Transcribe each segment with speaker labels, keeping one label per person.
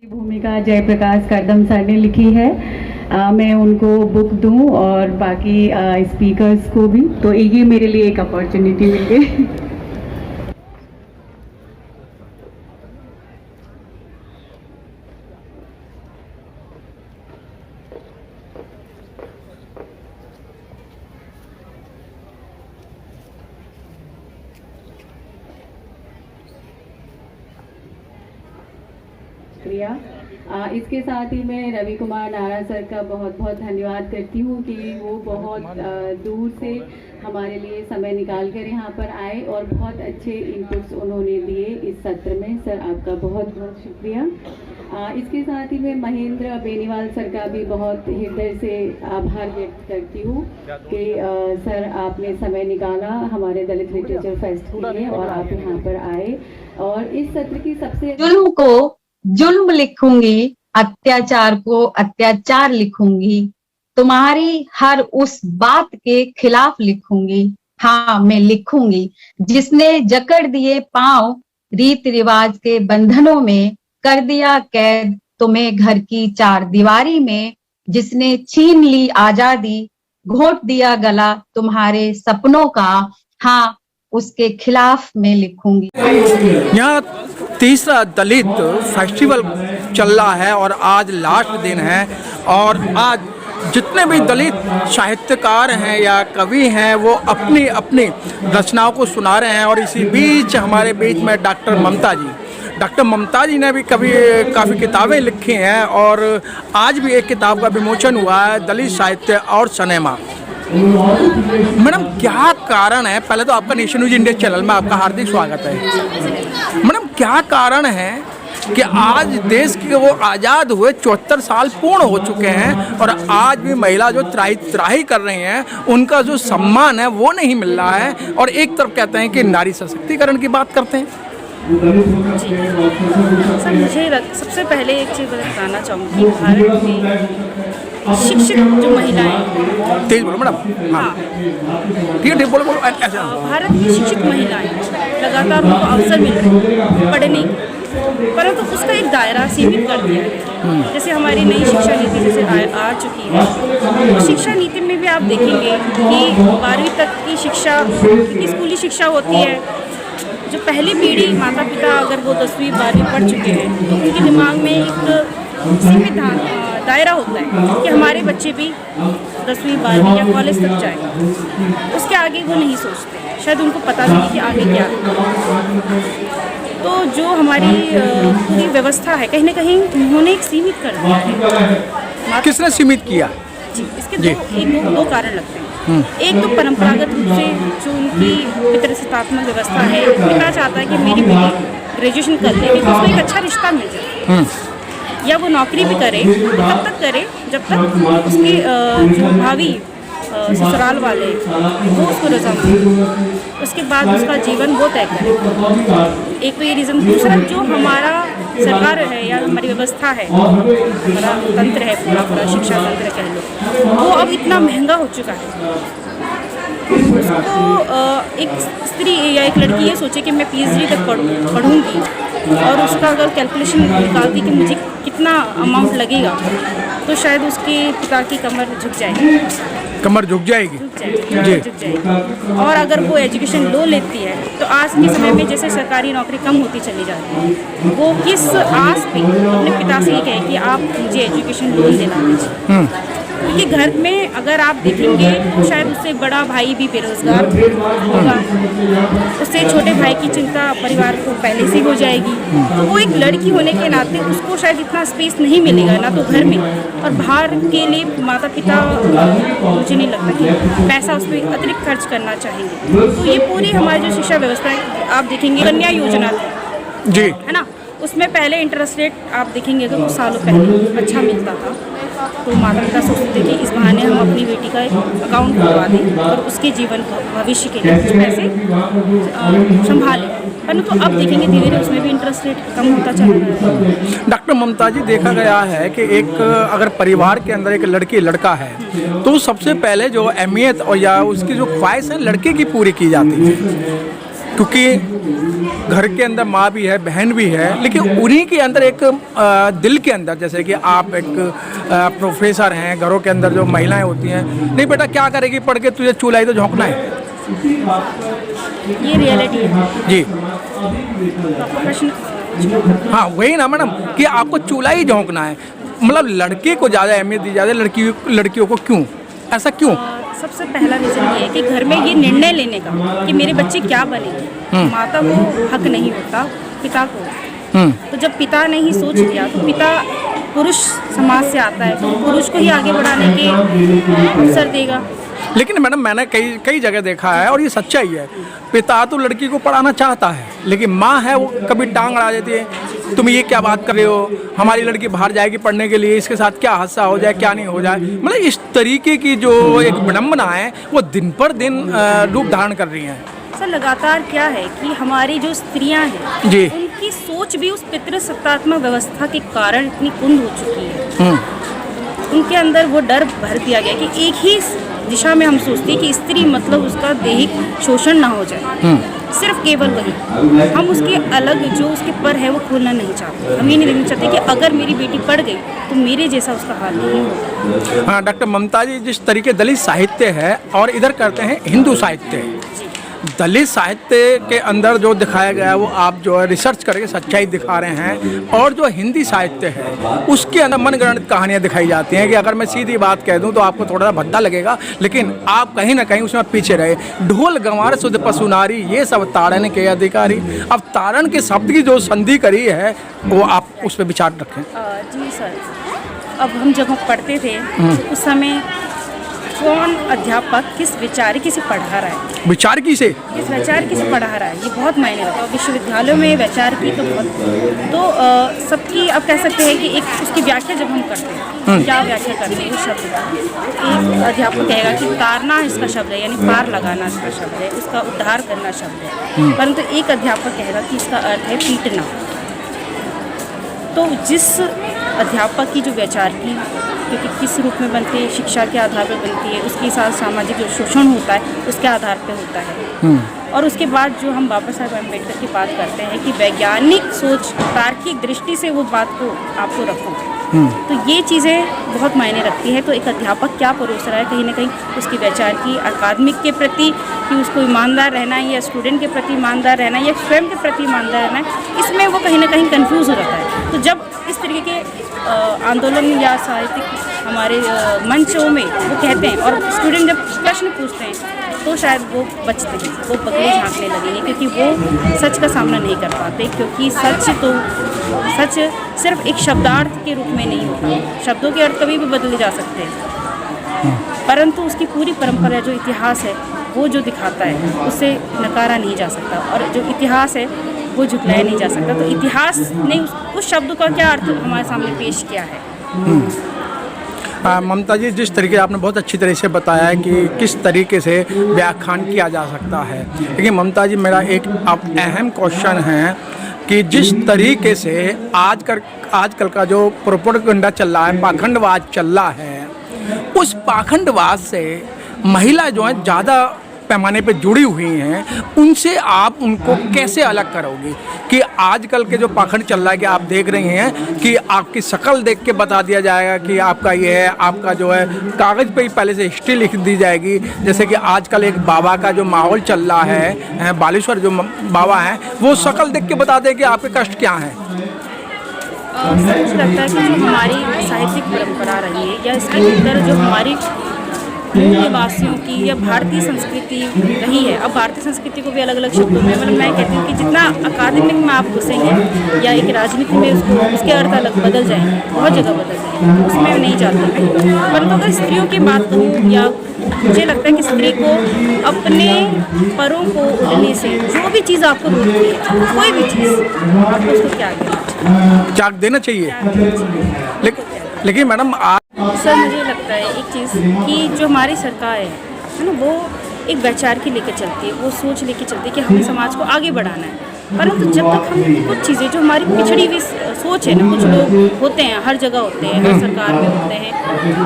Speaker 1: की भूमिका जयप्रकाश करदम सर ने लिखी है। मैं उनको बुक दूं और बाकी स्पीकर्स को भी, तो ये मेरे लिए एक अपॉर्चुनिटी मिल गई। इसके साथ ही मैं रवि कुमार नारा सर का बहुत बहुत धन्यवाद करती हूँ कि वो बहुत दूर से हमारे लिए समय निकाल कर यहाँ पर आए और बहुत अच्छे इनपुट्स उन्होंने दिए इस सत्र में। सर आपका बहुत बहुत शुक्रिया। इसके साथ ही मैं महेंद्र बेनीवाल सर का भी बहुत हृदय से आभार व्यक्त करती हूँ कि सर आपने समय निकाला हमारे दलित लिटरेचर फेस्ट के लिए और आप यहाँ पर आए। और इस सत्र की सबसे
Speaker 2: जुल्म को जुल्म लिखूंगी, अत्याचार को अत्याचार लिखूंगी, तुम्हारी हर उस बात के खिलाफ लिखूंगी। हाँ मैं लिखूंगी जिसने जकड़ दिए पांव रीत रिवाज के बंधनों में, कर दिया कैद तुम्हें घर की चार दीवारी में, जिसने छीन ली आजादी घोंट दिया गला तुम्हारे सपनों का, हाँ उसके खिलाफ मैं लिखूंगी।
Speaker 3: यहाँ तीसरा दलित फेस्टिवल चल रहा है और आज लास्ट दिन है और आज जितने भी दलित साहित्यकार हैं या कवि हैं वो अपनी अपनी रचनाओं को सुना रहे हैं। और इसी बीच हमारे बीच में डॉक्टर ममता जी ने भी काफ़ी किताबें लिखी हैं और आज भी एक किताब का विमोचन हुआ है, दलित साहित्य और सिनेमा। मैडम क्या कारण है, पहले तो आपका नेशन न्यूज इंडिया चैनल में आपका हार्दिक स्वागत है। मैडम क्या कारण है कि आज देश के वो आज़ाद हुए 74 साल पूर्ण हो चुके हैं और आज भी महिला जो त्राही कर रही हैं उनका जो सम्मान है वो नहीं मिल रहा है। और एक तरफ कहते हैं कि नारी सशक्तिकरण की बात करते हैं।
Speaker 4: सर मुझे सबसे पहले एक चीज़ बताना चाहूँगी, भारत में शिक्षित जो महिलाएं,
Speaker 3: तेज बोलो मैडम। हाँ ठीक है बोलो।
Speaker 4: भारत की शिक्षित महिलाएं लगातार उनको अवसर मिल रहे हैं पढ़ने की, परंतु उसका एक दायरा सीमित कर दिया है। जैसे हमारी नई शिक्षा नीति जैसे आ चुकी है, तो शिक्षा नीति में भी आप देखेंगे कि 12वीं तक की शिक्षा की स्कूली शिक्षा होती है। जो पहली पीढ़ी माता पिता अगर वो 10वीं 12वीं पढ़ चुके हैं तो उनके दिमाग में एक सीमित दायरा होता है कि हमारे बच्चे भी 10वीं 12वीं या कॉलेज तक जाए, उसके आगे वो नहीं सोचते, शायद उनको पता भी नहीं कि आगे क्या है। तो जो हमारी पूरी व्यवस्था है कहीं ना कहीं उन्होंने एक सीमित कर दिया है।
Speaker 3: किसने सीमित किया?
Speaker 4: जी इसके दो कारण लगते हैं। एक तो परंपरागत रूप से जो उनकी पितृसत्तात्मक व्यवस्था है, पिता चाहता है कि मेरी बेटी ग्रेजुएशन कर ले तो उसको एक अच्छा रिश्ता मिल जाए, या वो नौकरी भी करे तब तक करे जब तक उसके जो भावी ससुराल वाले वो उसको रजामंद, उसके बाद उसका जीवन वो तय करे। एक तो ये रीज़न। दूसरा जो हमारा सरकार है या हमारी व्यवस्था है, हमारा तंत्र है पूरा शिक्षा तंत्र कह लो, वो अब इतना महंगा हो चुका है। उसको एक स्त्री या एक लड़की ये सोचे कि मैं PhD तक पढ़ूंगी और उसका अगर कैलकुलेशन निकालती कि मुझे कितना अमाउंट लगेगा तो शायद उसके पिता की कमर झुक जाएगी। और अगर वो एजुकेशन लोन लेती है तो आज के समय में जैसे सरकारी नौकरी कम होती चली जाती है, वो किस आस पे अपने पिता से ये कहे कि आप मुझे एजुकेशन लोन दिला दीजिए। क्योंकि घर में अगर आप देखेंगे तो शायद उससे बड़ा भाई भी बेरोजगार होगा, उससे छोटे भाई की चिंता परिवार को पहले से हो जाएगी। तो वो एक लड़की होने के नाते उसको शायद इतना स्पेस नहीं मिलेगा ना तो घर में, और बाहर के लिए माता पिता मुझे नहीं लगता कि पैसा उस पर अतिरिक्त खर्च करना चाहेंगे। तो ये पूरी हमारी जो शिक्षा व्यवस्था है आप देखेंगे, कन्या योजना
Speaker 3: जी
Speaker 4: है ना, उसमें पहले इंटरेस्ट रेट आप देखेंगे तो कुछ सालों पहले अच्छा मिलता था, तो माता पिता सोचते थे कि इस बहाने हम अपनी बेटी का एक अकाउंट खुलवा दें और उसके जीवन भविष्य के लिए कुछ पैसे संभालें। परंतु तो अब देखेंगे धीरे धीरे उसमें भी इंटरेस्ट रेट कम होता चल रहा है।
Speaker 3: डॉक्टर ममता जी, देखा गया है कि एक अगर परिवार के अंदर एक लड़की लड़का है तो सबसे पहले जो अहमियत और या उसकी जो ख्वाहिश है लड़के की पूरी की जाती है। क्योंकि घर के अंदर माँ भी है, बहन भी है, लेकिन उन्हीं के अंदर एक दिल के अंदर, जैसे कि आप एक प्रोफेसर हैं, घरों के अंदर जो महिलाएं होती हैं, नहीं बेटा क्या करेगी पढ़ के, तुझे चूल्हा ही तो झोंकना है।
Speaker 4: ये रियलिटी है
Speaker 3: जी
Speaker 4: आपका प्रश्न।
Speaker 3: हाँ वही ना मैडम कि आपको चूल्हा ही झोंकना है, मतलब लड़के को ज़्यादा अहमियत दी जाती है, लड़कियों को क्यों, ऐसा क्यों?
Speaker 4: सबसे पहला रीज़न ये है कि घर में ये निर्णय लेने का कि मेरे बच्चे क्या बनेंगे, माता को हक नहीं होता, पिता को। तो जब पिता ने ही सोच लिया तो पिता पुरुष समाज से आता है तो पुरुष को ही आगे बढ़ाने के अवसर देगा।
Speaker 3: लेकिन मैडम मैंने कई जगह देखा है और ये सच्चाई है, पिता तो लड़की को पढ़ाना चाहता है, लेकिन माँ है वो कभी टांग अड़ा देती है, तुम ये क्या बात कर रहे हो, हमारी लड़की बाहर जाएगी पढ़ने के लिए, इसके साथ क्या हादसा हो जाए क्या नहीं हो जाए। मतलब इस तरीके की जो एक विडम्बना है वो दिन पर दिन रूप धारण कर रही हैं।
Speaker 4: सर लगातार क्या है कि हमारी जो स्त्रियां हैं
Speaker 3: जी
Speaker 4: उनकी सोच भी उस पितृसत्तात्मक व्यवस्था के कारण इतनी कुंद हो चुकी है। उनके अंदर वो डर भर दिया गया कि एक ही दिशा में हम सोचते हैं कि स्त्री मतलब उसका दैहिक शोषण ना हो जाए, सिर्फ केवल वही। हम उसके अलग जो उसके पर है वो खोलना नहीं चाहते। हम ये नहीं देखना चाहते कि अगर मेरी बेटी पढ़ गई तो मेरे जैसा उसका हाल नहीं होगा।
Speaker 3: हाँ डॉक्टर ममता जी, जिस तरीके दलित साहित्य है और इधर करते हैं हिंदू साहित्य, दलित साहित्य के अंदर जो दिखाया गया है वो आप जो है रिसर्च करके सच्चाई दिखा रहे हैं, और जो हिंदी साहित्य है उसके अंदर मनगढ़ंत कहानियाँ दिखाई जाती हैं कि अगर मैं सीधी बात कह दूं तो आपको थोड़ा सा भद्दा लगेगा, लेकिन आप कहीं ना कहीं उसमें पीछे रहे। ढोल गंवार शुद्ध पशुनारी ये सब ताड़न के अधिकारी। अब ताड़न के शब्द की जो संधि करी है वो आप उस पर विचार रखें।
Speaker 4: जी सर, अब हम जब पढ़ते थे तो उस समय कौन अध्यापक किस विचारकी से पढ़ा रहा है,
Speaker 3: विचारकी से
Speaker 4: किस विचारकी से पढ़ा रहा है, ये बहुत मायने रखता है। विश्वविद्यालयों में विचारकी तो बहुत, तो सबकी अब कह सकते हैं कि एक उसकी व्याख्या जब हम करते हैं, क्या व्याख्या करते हैं उस शब्द का। एक अध्यापक कहेगा कि तारना इसका शब्द है, यानी पार लगाना इसका शब्द है, उसका उद्धार करना शब्द है, परंतु एक अध्यापक कहेगा कि इसका अर्थ है पीटना। तो जिस अध्यापक की जो वैचारिकी क्योंकि किस रूप में बनती है, शिक्षा के आधार पर बनती है, उसके साथ सामाजिक जो शोषण होता है उसके आधार पर होता है। और उसके बाद जो हम बाबा साहेब अम्बेडकर की बात करते हैं कि वैज्ञानिक सोच, तार्किक दृष्टि से वो बात को आपको रखो, तो ये चीज़ें बहुत मायने रखती है। तो एक अध्यापक क्या परोस रहा है, कहीं ना कहीं उसकी वैचारिकी अकादमिक के प्रति कि उसको ईमानदार रहना है, या स्टूडेंट के प्रति ईमानदार रहना है, या स्वयं के प्रति ईमानदार रहना है, इसमें वो कहीं ना कहीं कंफ्यूज हो जाता है। तो जब इस तरीके के आंदोलन या साहित्यिक हमारे मंचों में वो कहते हैं और स्टूडेंट जब प्रश्न पूछते हैं तो शायद वो बचते हैं, वो बगले झाँकने लगेंगे, क्योंकि वो सच का सामना नहीं कर पाते। क्योंकि सच सिर्फ एक शब्दार्थ के रूप में नहीं होता, शब्दों के अर्थ कभी भी बदले जा सकते हैं, परंतु उसकी पूरी परंपरा जो इतिहास है वो जो दिखाता है उसे नकारा नहीं जा सकता, और जो इतिहास है वो झुकलाया नहीं जा सकता। तो इतिहास ने उस शब्द का क्या अर्थ हमारे सामने पेश किया है।
Speaker 3: ममता जी, जिस तरीके आपने बहुत अच्छी तरह से बताया है कि किस तरीके से व्याख्यान किया जा सकता है, लेकिन ममता जी मेरा एक अब अहम क्वेश्चन है कि जिस तरीके से आजकल का जो प्रोपेगेंडा चल रहा है, पाखंडवाद चल रहा है, उस पाखंडवाद से महिला जो है ज़्यादा पैमाने पे जुड़ी हुई हैं, उनसे आप उनको कैसे अलग करोगी? कि आजकल के जो पाखंड चल रहा है कि आप देख रही हैं कि आपकी शक्ल देख के बता दिया जाएगा कि आपका ये है, आपका जो है कागज़ पे ही पहले से हिस्ट्री लिख दी जाएगी। जैसे कि आजकल एक बाबा का जो माहौल चल रहा है, बालेश्वर जो बाबा हैं, वो शक्ल देख के बता दें कि आपके कष्ट क्या हैं।
Speaker 4: मुझे लगता है कि जो हमारी साहित्यिक परंपरा रही है या इसके अंदर जो हमारी निवासियों की या भारतीय संस्कृति रही है, अब भारतीय संस्कृति को भी अलग अलग शब्दों में, मतलब मैं कहती हूँ कि जितना अकादमिक में आप घुसेंगे या एक राजनीति में उसके अर्थ अलग बदल जाएंगे, बहुत जगह बदल जाएंगे, उसमें नहीं जाती मैं। परंतु अगर स्त्रियों की बात करूँ, या मुझे लगता है कि स्त्री को अपने परों को उड़ने से जो भी चीज़ आपको रोकती है, कोई भी चीज़ आपको उसको त्याग
Speaker 3: देना चाहिए। लेकिन मैडम
Speaker 4: सर मुझे लगता है एक चीज़ कि जो हमारी सरकार है ना, वो एक वैचार की लेकर चलती है, वो सोच लेकर चलती है कि हमें समाज को आगे बढ़ाना है। परंतु जब तक हम कुछ चीज़ें जो हमारी पिछड़ी हुई सोच है ना, कुछ लोग होते हैं, हर जगह होते हैं, हर सरकार में होते हैं,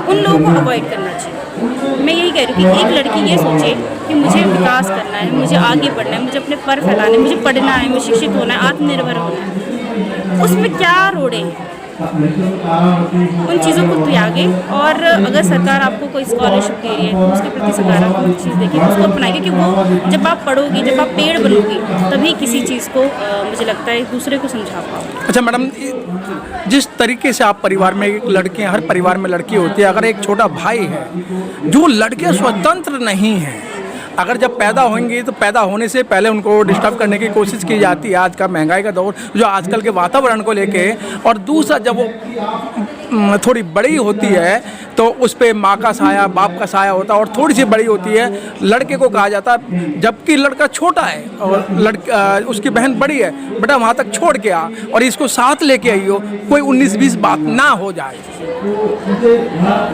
Speaker 4: उन लोगों को अवॉइड करना चाहिए। मैं यही कह रही हूँ कि एक लड़की ये सोचे कि मुझे विकास करना है, मुझे आगे बढ़ना है, मुझे अपने पर फैलाने, मुझे पढ़ना है, मुझे शिक्षित होना है, आत्मनिर्भर होना है, उसमें क्या रोड़े हैं, उन चीज़ों को त्यागे। और अगर सरकार आपको कोई स्कॉलरशिप दे रही है तो उसके प्रति सकारात्मक चीज़ देखिए, उसको अपनाइए, क्योंकि वो जब आप पढ़ोगी, जब आप पेड़ बनोगी, तभी किसी चीज़ को मुझे लगता है दूसरे को समझा पाओ।
Speaker 3: अच्छा मैडम, जिस तरीके से आप परिवार में एक लड़के, हर परिवार में लड़की होती है, अगर एक छोटा भाई है, जो लड़के स्वतंत्र नहीं हैं, अगर जब पैदा होंगे तो पैदा होने से पहले उनको डिस्टर्ब करने की कोशिश की जाती है, आज का महंगाई का दौर जो आजकल के वातावरण को लेके, और दूसरा जब वो थोड़ी बड़ी होती है तो उस पर माँ का साया, बाप का साया होता है, और थोड़ी सी बड़ी होती है लड़के को कहा जाता है, जबकि लड़का छोटा है और उसकी बहन बड़ी है, बेटा वहाँ तक छोड़ के आ और इसको साथ लेके आइयो, कोई 19-20 बात ना हो जाए।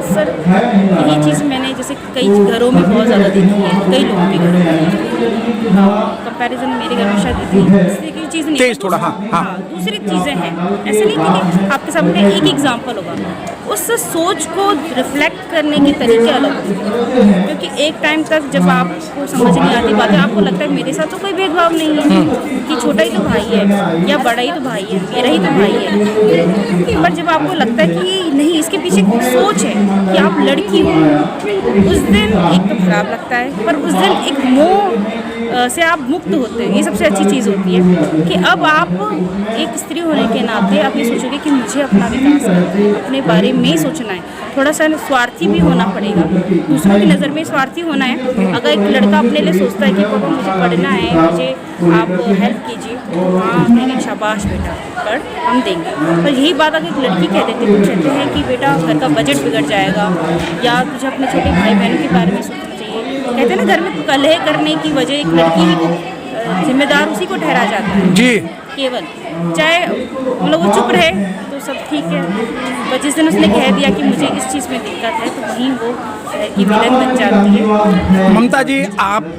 Speaker 4: सर यही चीज़ मैंने जैसे कई घरों में बहुत ज़्यादा देखी है, कई लोगों के घरों में, कंपैरिजन मेरे घर में शायद इतनी चीज़ नहीं
Speaker 3: तेज थोड़ा, हाँ।
Speaker 4: दूसरी चीज़ें हैं, ऐसे नहीं कि आपके सामने एक एग्जाम्पल होगा, उस सोच को रिफ्लेक्ट करने के तरीके अलग होते हैं, क्योंकि एक टाइम तक जब आपको समझ नहीं आती बातें, आपको लगता है मेरे साथ तो कोई भेदभाव नहीं है, कि छोटा ही तो भाई है या बड़ा ही तो भाई है, मेरा ही तो भाई है, पर जब आपको लगता है कि नहीं, इसके पीछे एक सोच है कि आप लड़की हो, उस दिन एक तो खराब लगता है, पर उस दिन एक मोह से आप मुक्त होते हैं। ये सबसे अच्छी चीज़ होती है कि अब आप एक स्त्री होने के नाते आप ये सोचोगे कि मुझे अपना विकास करना है, अपने बारे में सोचना है, थोड़ा सा स्वार्थी भी होना पड़ेगा, दूसरों की नज़र में स्वार्थी होना है। अगर एक लड़का अपने लिए सोचता है कि पापा मुझे पढ़ना है, मुझे आप हेल्प कीजिए, हाँ कहेंगे शाबाश बेटा पढ़, हम देंगे। पर यही बात अगर एक लड़की कह देते तो कहते हैं कि बेटा घर का बजट बिगड़ जाएगा, या तुझे अपने छोटे भाई बहनों के बारे में सोचना चाहिए। कहते हैं ना, घर में कलह करने की वजह एक लड़की ही को जिम्मेदार उसी को ठहरा जाता है
Speaker 3: जी,
Speaker 4: केवल, चाहे मतलब वो चुप रहे तो सब ठीक है, पर जिस दिन उसने कह दिया कि मुझे इस चीज़ में दिक्कत है, तो वहीं वो की विलन बन जाती है।
Speaker 3: ममता जी, आप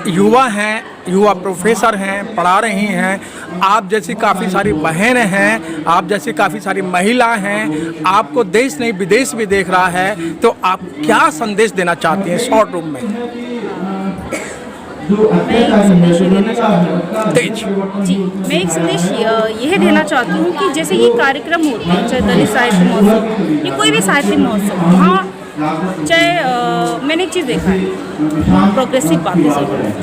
Speaker 3: युवा हैं, युवा प्रोफेसर हैं, पढ़ा रही हैं, आप जैसी काफ़ी सारी बहनें हैं, आप जैसी काफ़ी सारी महिला हैं, आपको देश नहीं विदेश भी देख रहा है, तो आप क्या संदेश देना चाहती हैं शॉर्ट रूम में?
Speaker 4: मैं एक संदेश ये देना चाहती हूँ
Speaker 3: तेज
Speaker 4: जी, मैं एक संदेश यह देना चाहती हूँ कि जैसे ये कार्यक्रम होते हैं, चाहे दलित साहित्य महोत्सव या कोई भी साहित्य महोत्सव, हाँ चाहे मैंने एक चीज़ देखा है, प्रोग्रेसिव बातें ज़रूर हैं,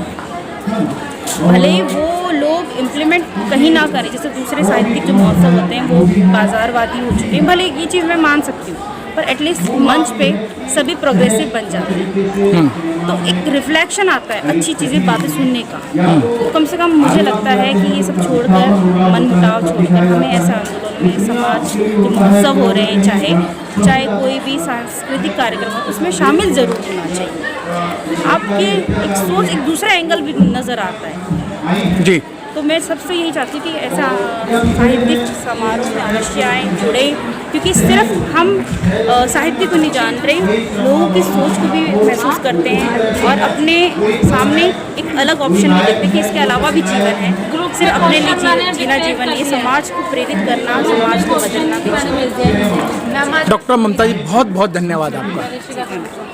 Speaker 4: भले ही वो लोग इम्प्लीमेंट कहीं ना करें, जैसे दूसरे साहित्यिक जो महोत्सव होते हैं वो बाज़ारवादी हो चुके हैं, भले ये चीज़ मैं मान सकती हूँ, पर एटलीस्ट मंच पे सभी प्रोग्रेसिव बन जाते हैं, तो एक रिफ्लेक्शन आता है अच्छी चीज़ें बातें सुनने का। तो कम से कम मुझे लगता है कि ये सब छोड़कर, मन मुटाव छोड़कर, हमें ऐसा आंदोलन में समाज जो महोत्सव हो रहे हैं, चाहे कोई भी सांस्कृतिक कार्यक्रम हो, उसमें शामिल ज़रूर होना चाहिए। आपके एक सोच, एक दूसरा एंगल भी नज़र आता है
Speaker 3: जी।
Speaker 4: तो मैं सबसे यही चाहती हूँ कि ऐसा साहित्यिक समारोह में अवश्य आएँ, जुड़े, क्योंकि सिर्फ हम साहित्य को नहीं जान रहे, लोगों की सोच को भी महसूस करते हैं और अपने सामने एक अलग ऑप्शन भी देखते हैं कि इसके अलावा भी जीवन है, सिर्फ अपने लिए जीना जीवन, ये समाज को प्रेरित करना, समाज को बदलना भी।
Speaker 3: डॉक्टर ममता जी, बहुत बहुत धन्यवाद आपका।